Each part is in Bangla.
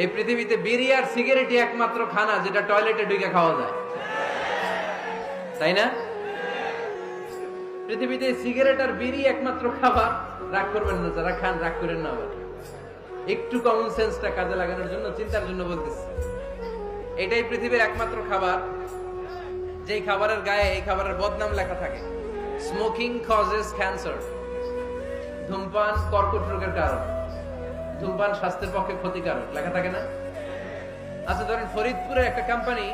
এই পৃথিবীতে বিড়ি আর সিগারেটই একমাত্র খানা যেটা টয়লেটে ঢুকে খাওয়া যায়, তাই না? পৃথিবীতে সিগারেট আর বিড়ি একমাত্র খাবার। রাগ করবেন না, যারা খান রাগ করেন না, আবার একটু কমন সেন্সটা কাজে লাগানোর জন্য, চিন্তার জন্য বলতেছি। এটাই পৃথিবীর একমাত্র খাবার যেই খাবারের গায়ে এই খাবারের বদনাম লেখা থাকে, স্মোকিং কজেস ক্যান্সার। ধূমপান কর্কট রোগের কারণ, ধূমপান স্বাস্থ্যের পক্ষে ক্ষতিকারক লেখা থাকে না? আচ্ছা ধরেন ফরিদপুরের একটা কোম্পানি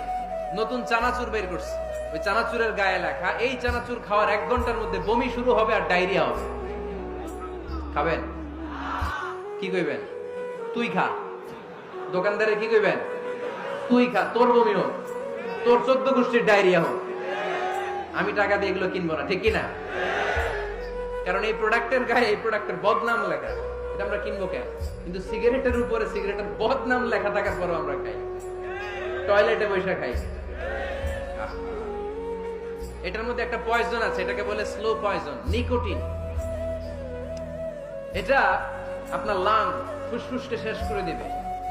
নতুন চানাচুর বের করছে, ওই চানাচুরের গায়ে লেখা এই চানাচুর খাওয়ার 1 ঘন্টার মধ্যে বমি শুরু হবে আর ডায়রিয়া হবে। খাবেন? কি কইবেন? তুই খা। দোকানদারে কি কইবেন? তুই খা, তোর বমি হোক, তোর 14 গোষ্ঠীর ডায়রিয়া হোক, আমি টাকা দিয়ে এগুলো কিনবো না, ঠিক কিনা? কারণ এই প্রোডাক্টের গায়ে এই প্রোডাক্টের বদনাম লেখা, এটা আমরা কিনবো কেন? কিন্তু সিগারেটের উপরে সিগারেটের বদনাম লেখা থাকার পরও আমরা খাই, টয়লেটে বসে খাই। এটার মধ্যে একটা পয়জন আছে, এটাকে বলে স্লো পয়জন, নিকোটিন। এটা আপনার লাং, ফুসফুসকে শেষ করে দিবে,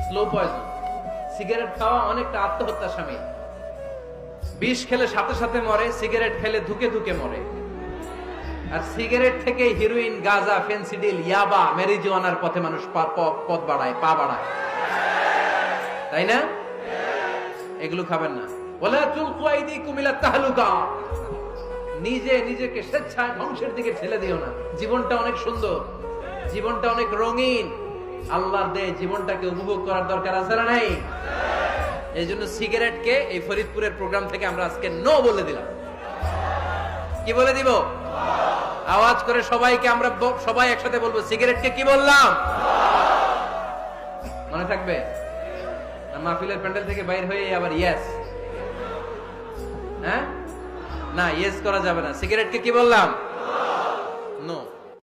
স্লো পয়জন। সিগারেট খাওয়া অনেকটা আত্মহত্যা শামিল। বিষ খেলে সাথে সাথে মরে, সিগারেট খেলে ধুকে ধুকে মরে। আর সিগারেট থেকে হিরোইন, গাঁজা, ফেন্সিডিল, ইয়াবা, ম্যারিজুয়ানার পথে মানুষ পথ বাড়ায়, পা বাড়ায়, তাই না? এগুলো খাবেন না। ওয়ালা তুলকু আইদিকুম ইলা তাহলুকা, নিজে নিজেকে স্বেচ্ছায় ধ্বংসের দিকে ঠেলে দিও না। জীবনটা অনেক সুন্দর, জীবনটা অনেক রঙিন, আল্লাহর দেয় জীবনটাকে উপভোগ করার দরকার আছে না নাই? এই জন্য সিগারেটকে এই ফরিদপুরের প্রোগ্রাম থেকে আমরা আজকে নো বলে দিলাম। কি বলে দিব? আওয়াজ করে সবাইকে আমরা সবাই একসাথে বলবো, সিগারেটকে কি বললাম? মনে থাকবে? মাহফিলের প্যান্ডেল থেকে বাইর হয়ে আবার ইয়েস, হ্যাঁ না, ইয়েস করা যাবে না। সিগারেটকে কি বললাম? নো।